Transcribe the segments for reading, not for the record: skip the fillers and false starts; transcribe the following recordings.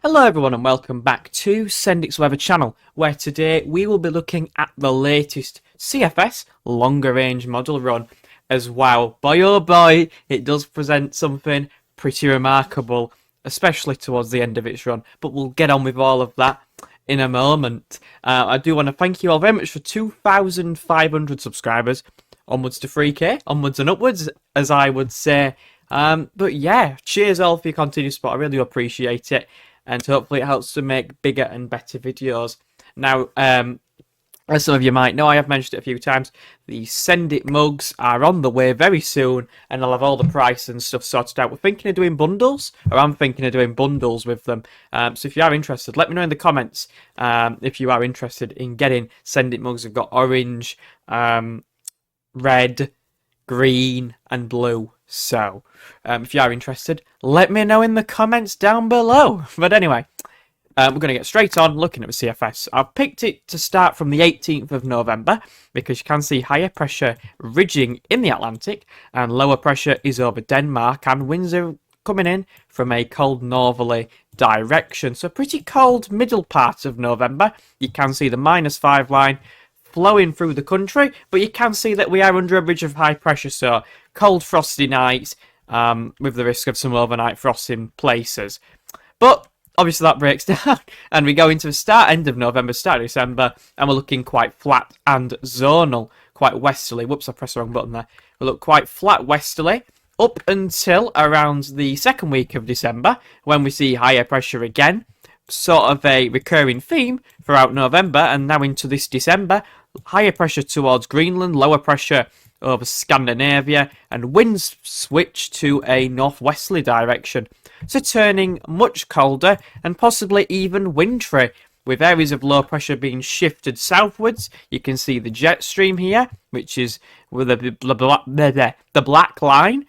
Hello everyone and welcome back to Sendix Weather channel, where today we will be looking at the latest CFS longer range model run as well. Boy oh boy, it does present something pretty remarkable, especially towards the end of its run, but we'll get on with all of that in a moment. I do want to thank you all very much for 2,500 subscribers, onwards to 3k, onwards and upwards as I would say. But yeah, cheers all for your continued support, I really appreciate it. And hopefully it helps to make bigger and better videos. Now, as some of you might know, I have mentioned it a few times, the Send It mugs are on the way very soon, and I'll have all the price and stuff sorted out. We're thinking of doing bundles, or I'm thinking of doing bundles with them. So if you are interested, let me know in the comments if you are interested in getting Send It mugs. We've got orange, red, green, and blue. So, if you are interested, let me know in the comments down below. But anyway, we're going to get straight on looking at the CFS. I've picked it to start from the 18th of November because you can see higher pressure ridging in the Atlantic and lower pressure is over Denmark, and winds are coming in from a cold northerly direction. So pretty cold middle part of November. You can see the -5 line flowing through the country, but you can see that we are under a ridge of high pressure, so cold frosty nights with the risk of some overnight frost in places. But obviously that breaks down and we go into the end of November, start of December, and we're looking quite flat and zonal, quite westerly. Whoops, I pressed the wrong button there. We look quite flat westerly up until around the second week of December, when we see higher pressure again. Sort of a recurring theme throughout November and now into this December. Higher pressure towards Greenland, lower pressure over Scandinavia, and winds switch to a northwesterly direction. So turning much colder and possibly even wintry, with areas of low pressure being shifted southwards. You can see the jet stream here, which is with the black line.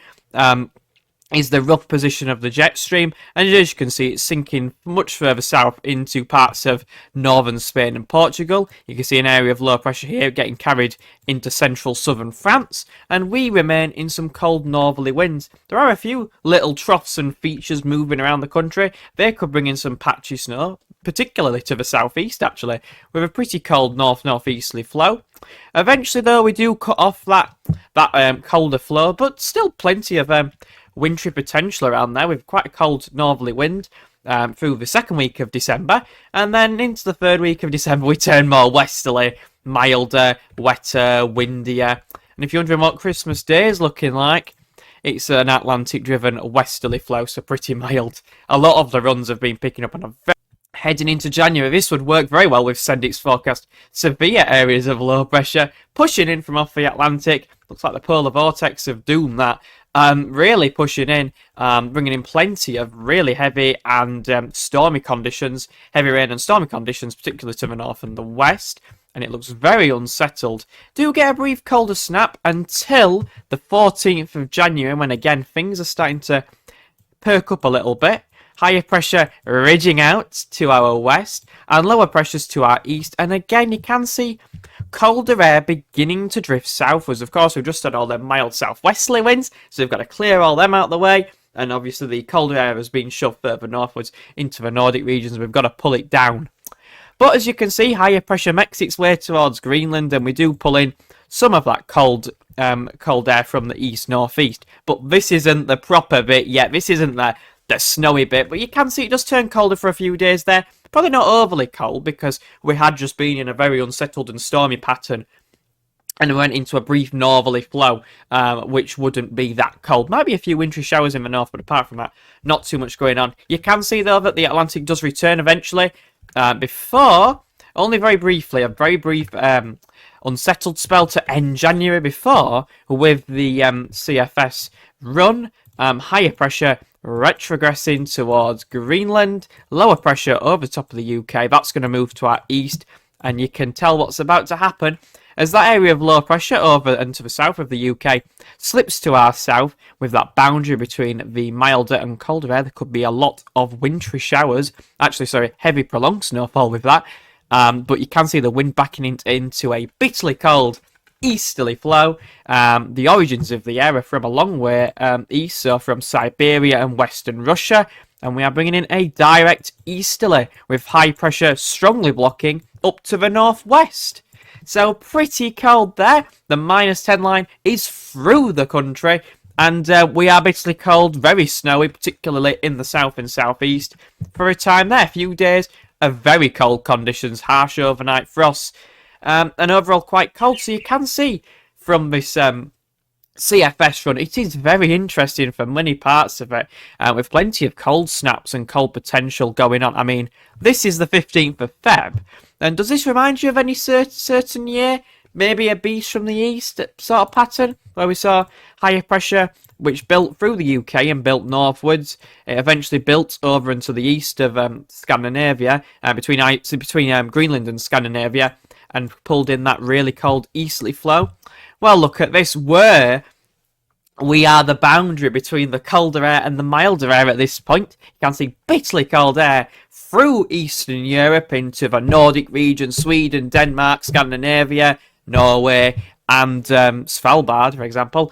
Is the rough position of the jet stream, and as you can see it's sinking much further south into parts of northern Spain and Portugal. You can see an area of low pressure here getting carried into central southern France, and we remain in some cold northerly winds. There are a few little troughs and features moving around the country. They could bring in some patchy snow, particularly to the southeast actually, with a pretty cold northeasterly flow. Eventually though we do cut off that colder flow, but still plenty of wintry potential around there, with quite a cold northerly wind through the second week of December, and then into the third week of December we turn more westerly, milder, wetter, windier. And if you're wondering what Christmas Day is looking like, it's an Atlantic driven westerly flow, so pretty mild. A lot of the runs have been picking up on a very heading into January. This would work very well with Sendix forecast. Severe areas of low pressure pushing in from off the Atlantic. Looks like the polar vortex of doom, that really pushing in, bringing in plenty of really heavy and stormy conditions, heavy rain and stormy conditions, particularly to the north and the west. And it looks very unsettled. Do get a brief colder snap until the 14th of January, when again things are starting to perk up a little bit. Higher pressure ridging out to our west and lower pressures to our east. And again, you can see colder air beginning to drift southwards. Of course, we've just had all them mild southwesterly winds, so we've got to clear all them out of the way. And obviously, the colder air has been shoved further northwards into the Nordic regions. We've got to pull it down. But as you can see, higher pressure makes its way towards Greenland, and we do pull in some of that cold air from the east-northeast. But this isn't the proper bit yet. This isn't the snowy bit, but you can see it does turn colder for a few days there. Probably not overly cold because we had just been in a very unsettled and stormy pattern and we went into a brief northerly flow, which wouldn't be that cold. Might be a few wintry showers in the north, but apart from that, not too much going on. You can see though that the Atlantic does return eventually, before, only very briefly, a very brief unsettled spell to end January, before with the CFS run, higher pressure retrogressing towards Greenland, lower pressure over the top of the UK. That's going to move to our east, and you can tell what's about to happen as that area of low pressure over and to the south of the UK slips to our south, with that boundary between the milder and colder air. There could be a lot of wintry showers, actually sorry, heavy prolonged snowfall with that, but you can see the wind backing into a bitterly cold easterly flow. The origins of the air are from a long way east, so from Siberia and western Russia, and we are bringing in a direct easterly with high pressure strongly blocking up to the northwest. So pretty cold there. The -10 line is through the country, and we are basically cold, very snowy, particularly in the south and southeast for a time there. A few days of very cold conditions, harsh overnight frosts, and overall quite cold. So you can see from this CFS run, it is very interesting for many parts of it, with plenty of cold snaps and cold potential going on. I mean, this is the 15th of Feb, and does this remind you of any certain year? Maybe a beast from the east sort of pattern, where we saw higher pressure, which built through the UK and built northwards. It eventually built over into the east of Scandinavia, between Greenland and Scandinavia, and pulled in that really cold easterly flow. Well, look at this, where we are the boundary between the colder air and the milder air at this point. You can see bitterly cold air through Eastern Europe into the Nordic region, Sweden, Denmark, Scandinavia, Norway, and Svalbard, for example,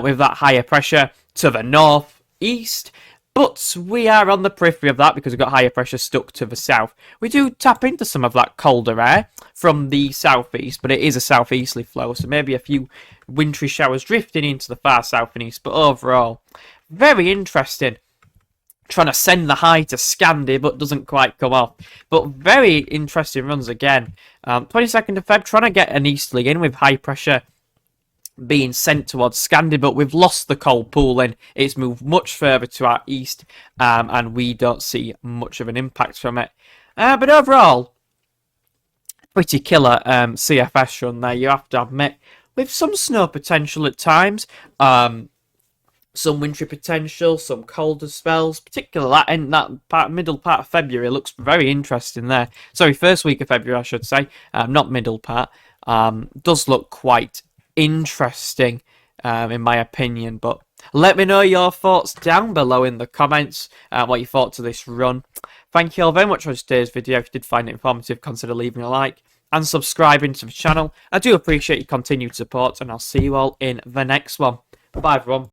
with that higher pressure to the northeast. But we are on the periphery of that because we've got higher pressure stuck to the south. We do tap into some of that colder air from the southeast, but it is a southeasterly flow, so maybe a few wintry showers drifting into the far south and east. But overall, very interesting. Trying to send the high to Scandi, but doesn't quite come off. But very interesting runs again. 22nd of Feb, trying to get an easterly in with high pressure being sent towards Scandi, but we've lost the cold pooling. It's moved much further to our east, and we don't see much of an impact from it. But overall, pretty killer CFS run there, you have to admit, with some snow potential at times, some wintry potential, some colder spells, particularly that middle part of February looks very interesting there. Sorry, first week of February, I should say, not middle part. Does look quite interesting, in my opinion. But let me know your thoughts down below in the comments, what you thought to this run. Thank you all very much for today's video. If you did find it informative, consider leaving a like and subscribing to the channel. I do appreciate your continued support, and I'll see you all in the next one. Bye everyone.